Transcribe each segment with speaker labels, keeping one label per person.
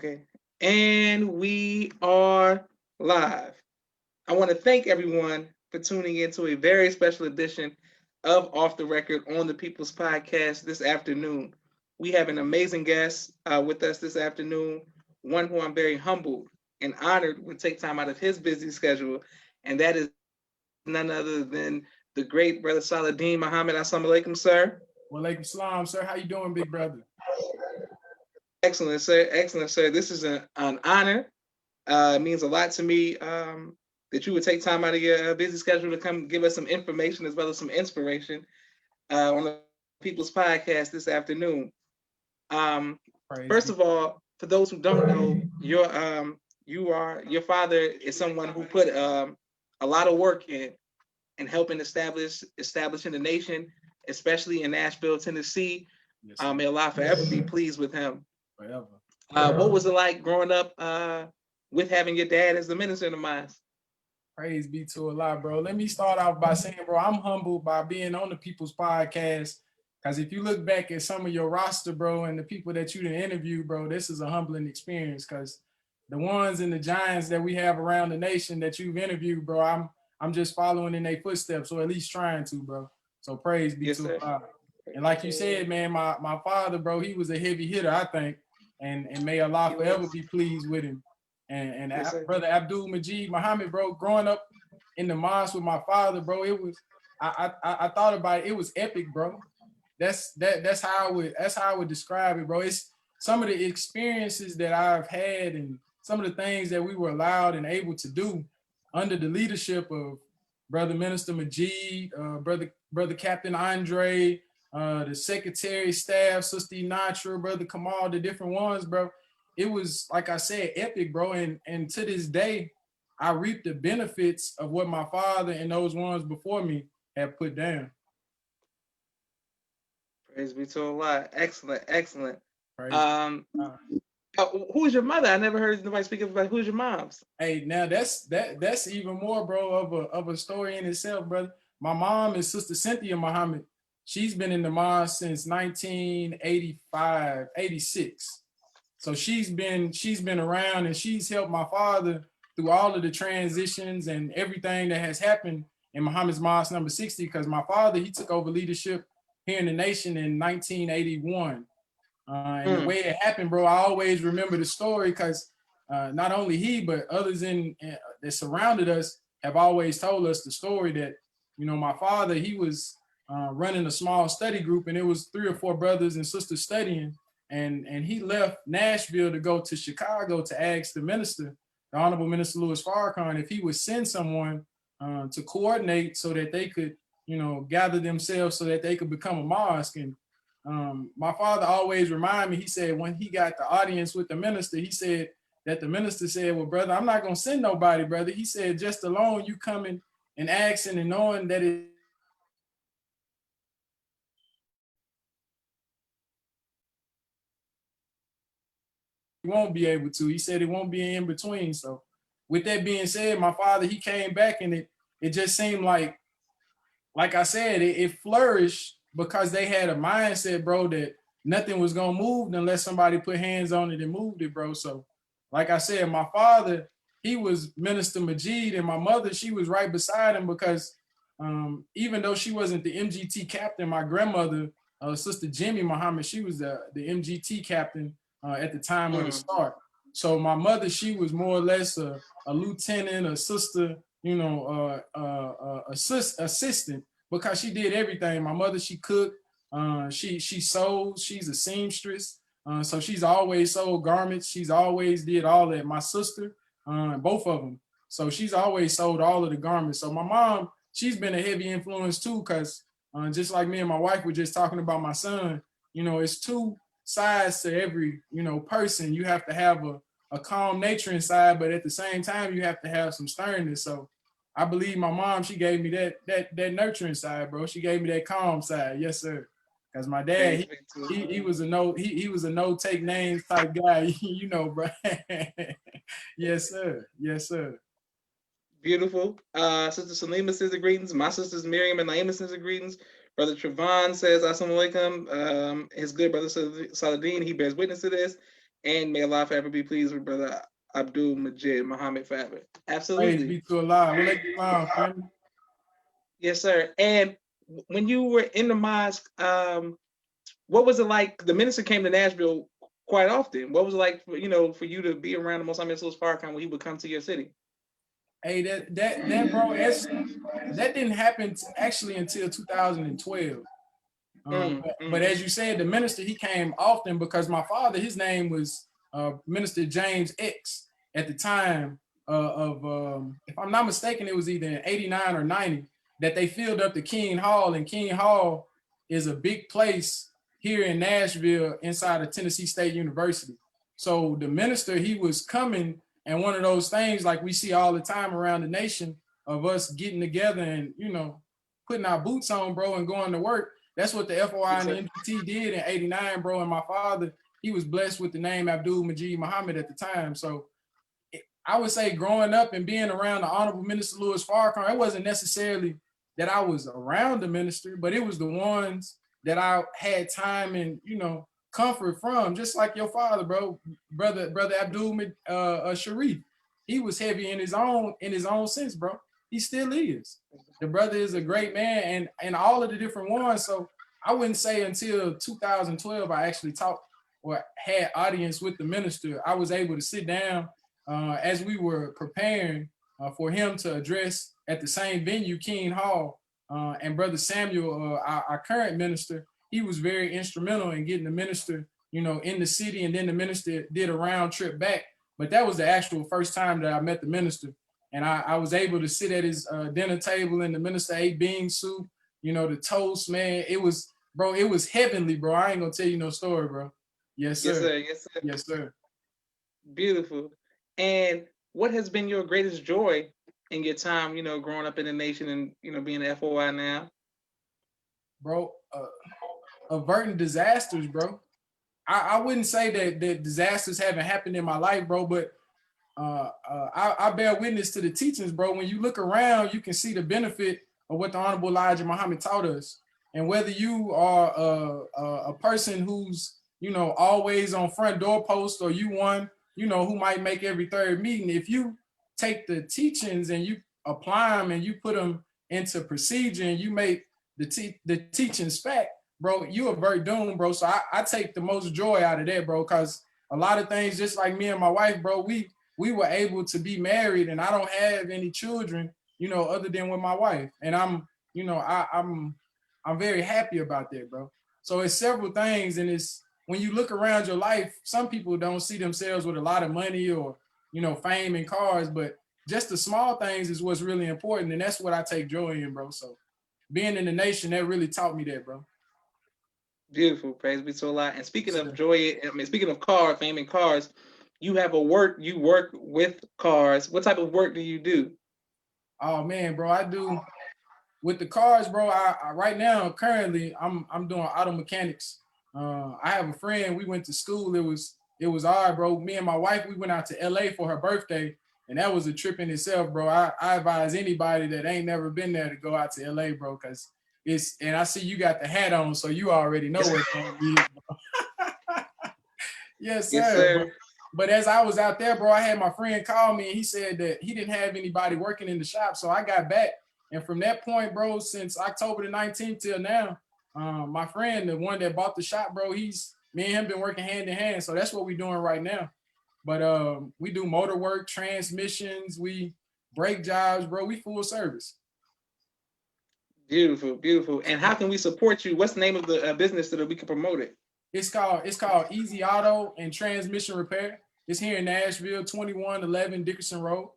Speaker 1: Okay. And we are live. I want to thank everyone for tuning in to a very special edition of Off the Record on the People's Podcast this afternoon. We have an amazing guest with us this afternoon, one who I'm very humbled and honored would take time out of his busy schedule, and that is none other than the great brother Saladin Muhammad. Assalamu alaikum, sir.
Speaker 2: Walaikum salam, sir. How you doing, big brother?
Speaker 1: Excellent, sir. Excellent, sir. This is an honor. It means a lot to me that you would take time out of your busy schedule to come give us some information as well as some inspiration on the People's Podcast this afternoon. First
Speaker 2: Praise
Speaker 1: of
Speaker 2: be.
Speaker 1: all, for those who don't know, your father is someone who put a lot of work in helping establishing the nation, especially in Nashville, Tennessee.
Speaker 2: Yes, sir.
Speaker 1: May Allah forever be pleased with him.
Speaker 2: Forever.
Speaker 1: What was it like growing up with having your dad as the minister in the mosque?
Speaker 2: Praise be to Allah, bro. Let me start off by saying, bro, I'm humbled by being on the People's Podcast. Because if you look back at some of your roster, bro, and the people that you didn't interview, bro, this is a humbling experience. Because the ones and the giants that we have around the nation that you've interviewed, bro, I'm just following in their footsteps, or at least trying to, bro. So praise be
Speaker 1: Yes,
Speaker 2: to
Speaker 1: sir.
Speaker 2: Allah. And like you said, man, my father, bro, he was a heavy hitter, I think. And may Allah
Speaker 1: He
Speaker 2: forever
Speaker 1: was.
Speaker 2: be pleased with him. And
Speaker 1: Yes, sir.
Speaker 2: brother Abdul Majid Muhammad, bro, growing up in the mosque with my father, bro, it was I thought about it. It was epic, bro. That's how I would describe it, bro. It's some of the experiences that I've had and some of the things that we were allowed and able to do under the leadership of Brother Minister Majid, brother Captain Andre, the Secretary Staff, Sister Natra, Brother Kamal, the different ones, bro. It was, like I said, epic, bro. And to this day, I reap the benefits of what my father and those ones before me have put down.
Speaker 1: Praise be to Allah. Excellent, excellent.
Speaker 2: Praise.
Speaker 1: Um, who's your mother? I never heard nobody speak about who's your mom's.
Speaker 2: Hey, now that's even more, bro, of a story in itself, brother. My mom is Sister Cynthia Muhammad. She's been in the mosque since 1985, 86. So she's been around and she's helped my father through all of the transitions and everything that has happened in Muhammad's Mosque number 60, because my father, he took over leadership here in the nation in 1981. And the way it happened, bro, I always remember the story because not only he, but others that surrounded us have always told us the story that, my father, he was running a small study group, and it was 3 or 4 brothers and sisters studying. And he left Nashville to go to Chicago to ask the minister, the Honorable Minister Louis Farrakhan, if he would send someone to coordinate so that they could, gather themselves so that they could become a mosque. And my father always reminded me, he said, when he got the audience with the minister, he said that the minister said, well, brother, I'm not going to send nobody, brother. He said, just alone you coming and asking and knowing that it won't be able to. He said it won't be in between. So with that being said, my father, he came back and it just seemed like I said, it flourished because they had a mindset, bro, that nothing was gonna move unless somebody put hands on it and moved it, bro. So like I said, my father, he was Minister Majid, and my mother, she was right beside him because even though she wasn't the MGT captain, my grandmother, Sister Jimmy Muhammad, she was the MGT captain at the time of the start. So my mother, she was more or less a lieutenant, a sister, assistant, because she did everything. My mother, she cooked, she sews, she's a seamstress, so she's always sewed garments. She's always did all that. My sister, both of them. So she's always sold all of the garments. So my mom, she's been a heavy influence too, because just like me and my wife were just talking about my son, it's 2 sides to every, person. You have to have a calm nature inside, but at the same time, you have to have some sternness. So I believe my mom, she gave me that nurturing side, bro. She gave me that calm side. Yes, sir. Because my dad, he was a he was a no take names type guy, bro. Yes, sir. Yes, sir.
Speaker 1: Beautiful. Sister Salima says the greetings. My sisters Miriam and Naima says the greetings. Brother Trevon says, Assalamu alaikum. His good brother Saladin, he bears witness to this. And may Allah forever be pleased with Brother Abdul Majid Muhammad Faber.
Speaker 2: Praise
Speaker 1: Absolutely.
Speaker 2: be to Allah. We like Islam, family.
Speaker 1: Yes, sir. And when you were in the mosque, what was it like? The minister came to Nashville quite often. What was it like for, for you to be around the Most Hon Min Farrakhan when he would come to your city?
Speaker 2: Hey, that bro, that didn't happen actually until 2012. But
Speaker 1: Mm.
Speaker 2: as you said, the minister, he came often because my father, his name was Minister James X at the time if I'm not mistaken, it was either in 89 or 90 that they filled up the King Hall, and King Hall is a big place here in Nashville inside of Tennessee State University. So the minister, he was coming, and one of those things like we see all the time around the nation of us getting together and, putting our boots on, bro, and going to work. That's what the FOI
Speaker 1: Yes,
Speaker 2: and the
Speaker 1: sir.
Speaker 2: NPT did in 89, bro. And my father, he was blessed with the name Abdul Majid Muhammad at the time. So I would say growing up and being around the Honorable Minister Louis Farrakhan, it wasn't necessarily that I was around the minister, but it was the ones that I had time and, comfort from, just like your father, bro, brother Abdul Sharif. He was heavy in his own sense, bro. He still is. The brother is a great man, and all of the different ones. So I wouldn't say until 2012 I actually talked or had audience with the minister. I was able to sit down as we were preparing for him to address at the same venue, King Hall, and Brother Samuel, our current minister, he was very instrumental in getting the minister, in the city, and then the minister did a round trip back. But that was the actual first time that I met the minister, and I was able to sit at his dinner table, and the minister ate bean soup, the toast, man. It was, bro, it was heavenly, bro. I ain't gonna tell you no story, bro. Yes,
Speaker 1: Yes,
Speaker 2: sir.
Speaker 1: sir. Yes, sir.
Speaker 2: Yes, sir.
Speaker 1: Beautiful. And what has been your greatest joy in your time, growing up in the nation and, being an FOI now?
Speaker 2: Bro, averting disasters, bro. I wouldn't say that disasters haven't happened in my life, bro, but I bear witness to the teachings, bro. When you look around, you can see the benefit of what the Honorable Elijah Muhammad taught us. And whether you are a person who's, always on front doorpost, or you one, who might make every third meeting, if you take the teachings and you apply them and you put them into procedure and you make the teachings fact, bro, you avert doom, bro. So I take the most joy out of that, bro, because a lot of things, just like me and my wife, bro, we were able to be married, and I don't have any children, other than with my wife. And I'm very happy about that, bro. So it's several things, and it's when you look around your life, some people don't see themselves with a lot of money or, fame and cars, but just the small things is what's really important, and that's what I take joy in, bro. So being in the nation, that really taught me that, bro.
Speaker 1: Beautiful. Praise be to Allah. And speaking of
Speaker 2: So,
Speaker 1: joy, speaking of car, fame and cars, you work with cars. What type of work do you do?
Speaker 2: oh man, bro, I do with the cars, bro. I right now currently I'm doing auto mechanics. I have a friend. We went to school. It was all right, bro. Me and my wife, we went out to LA for her birthday, and that was a trip in itself, bro. I advise anybody that ain't never been there to go out to LA, bro, because it's, and I see you got the hat on, so you already know
Speaker 1: Yes,
Speaker 2: what's going to be. Yes,
Speaker 1: yes,
Speaker 2: sir. But
Speaker 1: sir.
Speaker 2: but as I was out there, bro, I had my friend call me, and he said that he didn't have anybody working in the shop. So I got back. And from that point, bro, since October the 19th till now, my friend, the one that bought the shop, bro, me and him been working hand in hand. So that's what we're doing right now. But we do motor work, transmissions, we brake jobs, bro. We full service.
Speaker 1: Beautiful, beautiful. And how can we support you? What's the name of the business so that we can promote it?
Speaker 2: It's called Easy Auto and Transmission Repair. It's here in Nashville, 2111 Dickerson Road.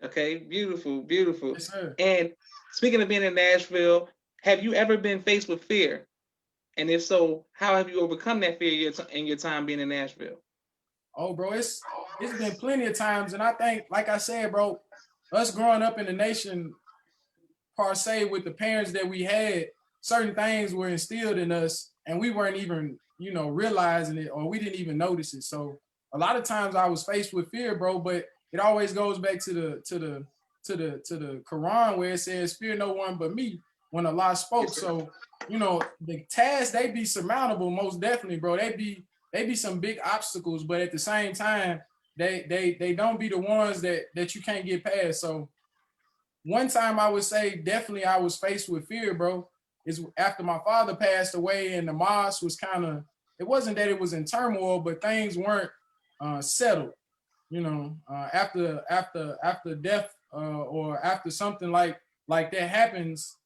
Speaker 1: Okay, beautiful, beautiful.
Speaker 2: Yes, sir.
Speaker 1: And speaking of being in Nashville, have you ever been faced with fear? And if so, how have you overcome that fear in your time being in Nashville?
Speaker 2: Oh, bro, it's been plenty of times, and I think, like I said, bro, us growing up in the nation, per se, with the parents that we had, certain things were instilled in us, and we weren't even, realizing it, or we didn't even notice it. So a lot of times I was faced with fear, bro, but it always goes back to the Quran, where it says, "Fear no one but me," when Allah spoke.
Speaker 1: Yes, sir.
Speaker 2: So the tasks, they be surmountable, most definitely, bro. They be they be some big obstacles, but at the same time, they don't be the ones that you can't get past. So one time I would say definitely I was faced with fear, bro, is after my father passed away and the mosque was kind of, it wasn't that it was in turmoil, but things weren't settled. You know, after death or after something like that happens,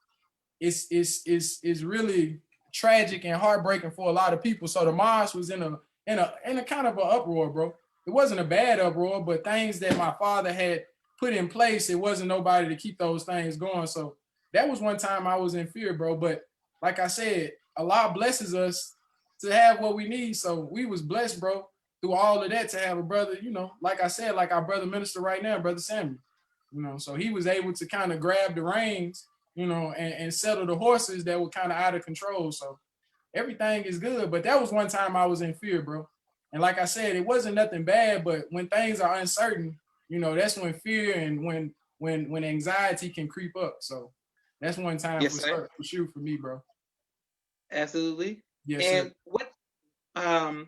Speaker 2: it's really tragic and heartbreaking for a lot of people. So the mosque was in a kind of an uproar, bro. It wasn't a bad uproar, but things that my father had put in place, it wasn't nobody to keep those things going. So that was one time I was in fear, bro. But like I said, Allah blesses us to have what we need. So we was blessed, bro, through all of that to have a brother, you know, like I said, like our brother minister right now, brother Samuel. You know, so he was able to kind of grab the reins, you know, and settle the horses that were kind of out of control. So everything is good. But that was one time I was in fear, bro. And like I said, it wasn't nothing bad, but when things are uncertain, you know, that's when fear and when anxiety can creep up. So that's one time
Speaker 1: Yes, sir.
Speaker 2: for sure for me, bro.
Speaker 1: Absolutely.
Speaker 2: Yes, sir.
Speaker 1: And what um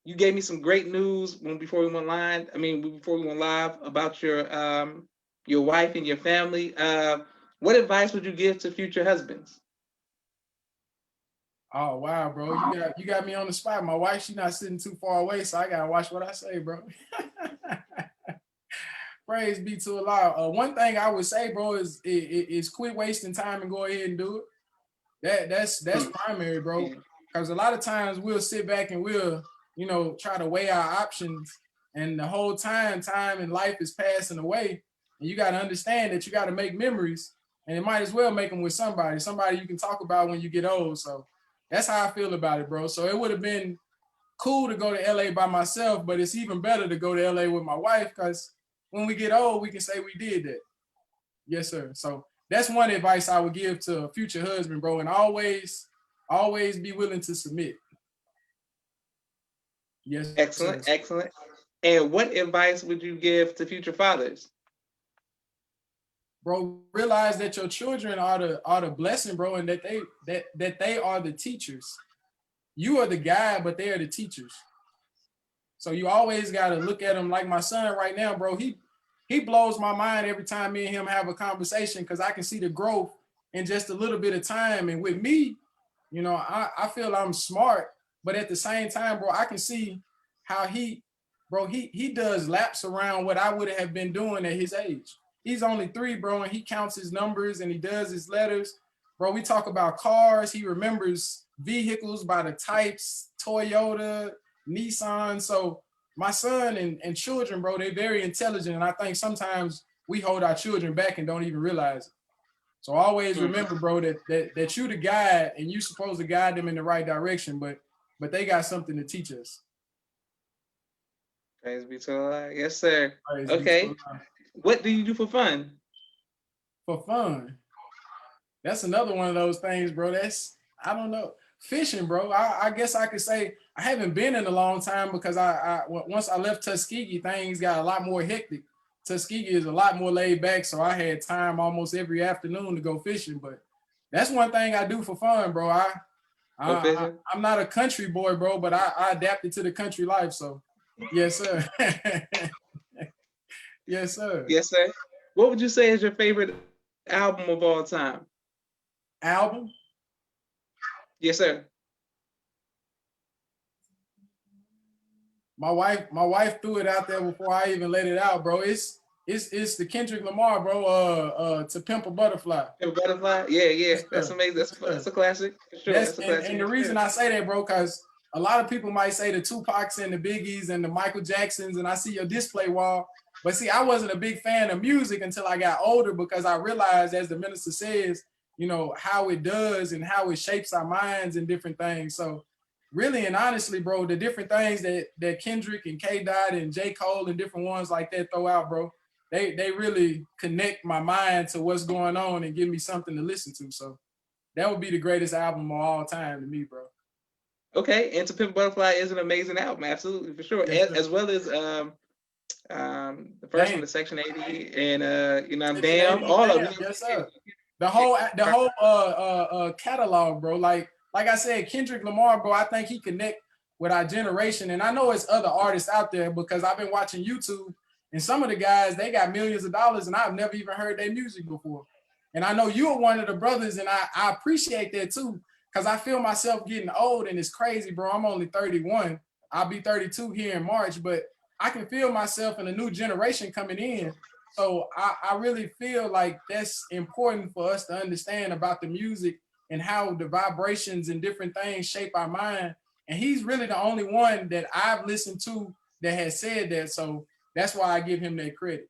Speaker 1: you gave me some great news when before we went live. I mean, before we went live about your wife and your family. What advice would you give to future husbands?
Speaker 2: Oh wow, bro. You got me on the spot. My wife, she's not sitting too far away, so I gotta watch what I say, bro. Praise be to Allah. One thing I would say, bro, is quit wasting time and go ahead and do it. That's primary, bro.
Speaker 1: Yeah.
Speaker 2: Because a lot of times we'll sit back and we'll, you know, try to weigh our options, and the whole time in life is passing away, and you got to understand that you got to make memories, and it might as well make them with somebody you can talk about when you get old. So that's how I feel about it, bro. So it would have been cool to go to LA by myself, but it's even better to go to LA with my wife because when we get old, we can say we did that. Yes, sir. So that's one advice I would give to a future husband, bro. And always be willing to submit. Yes, sir.
Speaker 1: Excellent, excellent. And what advice would you give to future fathers?
Speaker 2: Bro, realize that your children are the blessing, bro, and that they are the teachers. You are the guide, but they are the teachers. So you always gotta look at them like my son right now, bro. He blows my mind every time me and him have a conversation because I can see the growth in just a little bit of time. And with me, you know, I feel I'm smart, but at the same time, bro, I can see how he does laps around what I would have been doing at his age. He's only 3, bro, and he counts his numbers and he does his letters. Bro, we talk about cars. He remembers vehicles by the types, Toyota, Nissan. So my son and children, bro, they're very intelligent. And I think sometimes we hold our children back and don't even realize it. So always
Speaker 1: Mhm.
Speaker 2: remember, bro, that you the guide and you supposed to guide them in the right direction, but they got something to teach us.
Speaker 1: Praise be to Allah. Yes, sir.
Speaker 2: Praise be to
Speaker 1: Okay.
Speaker 2: Allah.
Speaker 1: What do you do for fun?
Speaker 2: For fun. That's another one of those things, bro. That's, I don't know. Fishing, bro. I guess I could say I haven't been in a long time because once I left Tuskegee, things got a lot more hectic. Tuskegee is a lot more laid back, so I had time almost every afternoon to go fishing. But that's one thing I do for fun, bro.
Speaker 1: Go fishing?
Speaker 2: I'm not a country boy, bro, but I adapted to the country life. So, yes, sir. Yes, sir.
Speaker 1: Yes, sir. What would you say is your favorite album of all time?
Speaker 2: Album.
Speaker 1: Yes, sir.
Speaker 2: My wife threw it out there before I even let it out, bro. It's the Kendrick Lamar, bro. To Pimp a Butterfly.
Speaker 1: Your butterfly? Yeah, yeah.
Speaker 2: Yes,
Speaker 1: That's
Speaker 2: sir.
Speaker 1: amazing.
Speaker 2: Yes,
Speaker 1: That's
Speaker 2: sir.
Speaker 1: a classic for sure.
Speaker 2: That's
Speaker 1: That's a classic
Speaker 2: and the
Speaker 1: for sure.
Speaker 2: reason I say that, bro, because a lot of people might say the Tupacs and the Biggies and the Michael Jacksons, and I see your display wall. But see, I wasn't a big fan of music until I got older because I realized, as the minister says, you know, how it does and how it shapes our minds and different things. So really and honestly, bro, the different things that Kendrick and K. Dot and J. Cole and different ones like that throw out, bro, they really connect my mind to what's going on and give me something to listen to. So that would be the greatest album of all time to me, bro.
Speaker 1: Okay, and To Pimp a Butterfly is an amazing album, absolutely for sure.
Speaker 2: Yes, sir.
Speaker 1: As well as the first one,
Speaker 2: Damn.
Speaker 1: the Section 80, and
Speaker 2: Section
Speaker 1: Damn,
Speaker 2: 80,
Speaker 1: all of
Speaker 2: damn,
Speaker 1: them.
Speaker 2: yes, sir. The whole catalog, bro. Like I said, Kendrick Lamar, bro, I think he connect with our generation. And I know it's other artists out there because I've been watching YouTube, and some of the guys, they got millions of dollars and I've never even heard their music before. And I know you are one of the brothers, and I appreciate that too, because I feel myself getting old, and it's crazy, bro. I'm only 31. I'll be 32 here in March, but I can feel myself in a new generation coming in. So I really feel like that's important for us to understand about the music and how the vibrations and different things shape our mind. And he's really the only one that I've listened to that has said that. So that's why I give him that credit.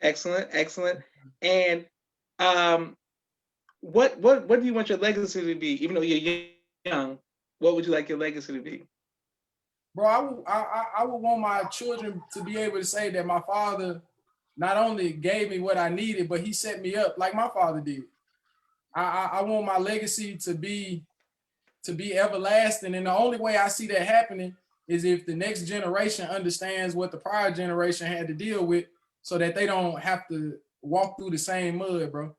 Speaker 1: Excellent, excellent. And um, what do you want your legacy to be? Even though you're young, what would you like your legacy to be?
Speaker 2: Bro, I would want my children to be able to say that my father not only gave me what I needed, but he set me up like my father did. I want my legacy to be everlasting. And the only way I see that happening is if the next generation understands what the prior generation had to deal with so that they don't have to walk through the same mud, bro.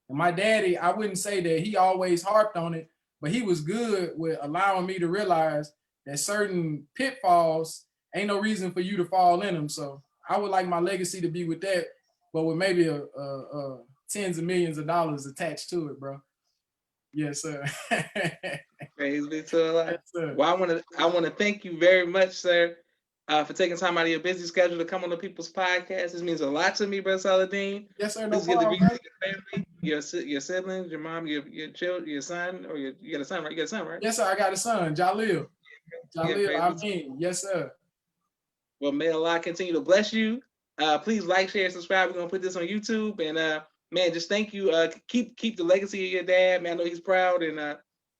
Speaker 2: And my daddy, I wouldn't say that he always harped on it, but he was good with allowing me to realize that certain pitfalls ain't no reason for you to fall in them. So I would like my legacy to be with that, but with maybe a tens of millions of dollars attached to it, bro. Yes, sir.
Speaker 1: Praise be to Allah.
Speaker 2: Yes, sir.
Speaker 1: Well, I want to thank you very much, sir, for taking time out of your busy schedule to come on the People's Podcast. This means a lot to me, brother Saladin.
Speaker 2: Yes, sir. No
Speaker 1: Please give the
Speaker 2: problem,
Speaker 1: greetings
Speaker 2: bro.
Speaker 1: to your family, your siblings, your mom, your children, your son, or you got a son, right? You got a son, right?
Speaker 2: Yes, sir. I got a son, Jalil.
Speaker 1: Yeah,
Speaker 2: Jalil,
Speaker 1: praise
Speaker 2: I
Speaker 1: be to
Speaker 2: mean, yes, sir.
Speaker 1: Well, may Allah continue to bless you. Please like, share, subscribe. We're gonna put this on YouTube, and man, just thank you. Keep the legacy of your dad, man. I know he's proud, and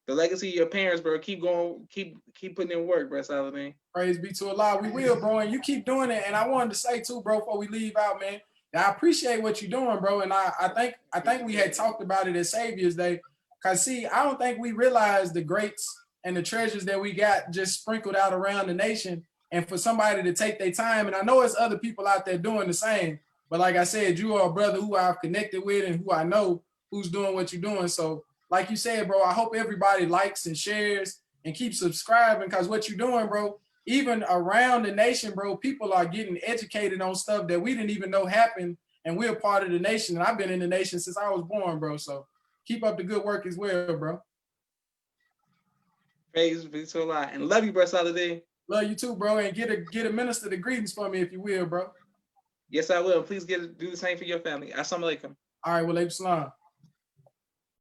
Speaker 1: the legacy of your parents, bro. Keep going, keep putting in work, bro. Saladin.
Speaker 2: Praise be to Allah. We will, bro. And you keep doing it. And I wanted to say too, bro, before we leave out, man, that I appreciate what you're doing, bro. And I think we had talked about it at Savior's Day. Cause see, I don't think we realize the greats and the treasures that we got just sprinkled out around the nation. And for somebody to take their time, and I know it's other people out there doing the same. But like I said, you are a brother who I've connected with and who I know who's doing what you're doing. So, like you said, bro, I hope everybody likes and shares and keep subscribing, because what you're doing, bro, even around the nation, bro, people are getting educated on stuff that we didn't even know happened, and we're part of the nation. And I've been in the nation since I was born, bro. So keep up the good work as well, bro.
Speaker 1: Praise be to Allah, and love you, bro. Saladin.
Speaker 2: Love you too, bro. And get a minister the greetings for me if you will, bro.
Speaker 1: Yes, I will. Please do the same for your family. Assalamu alaikum.
Speaker 2: All right, well, salam.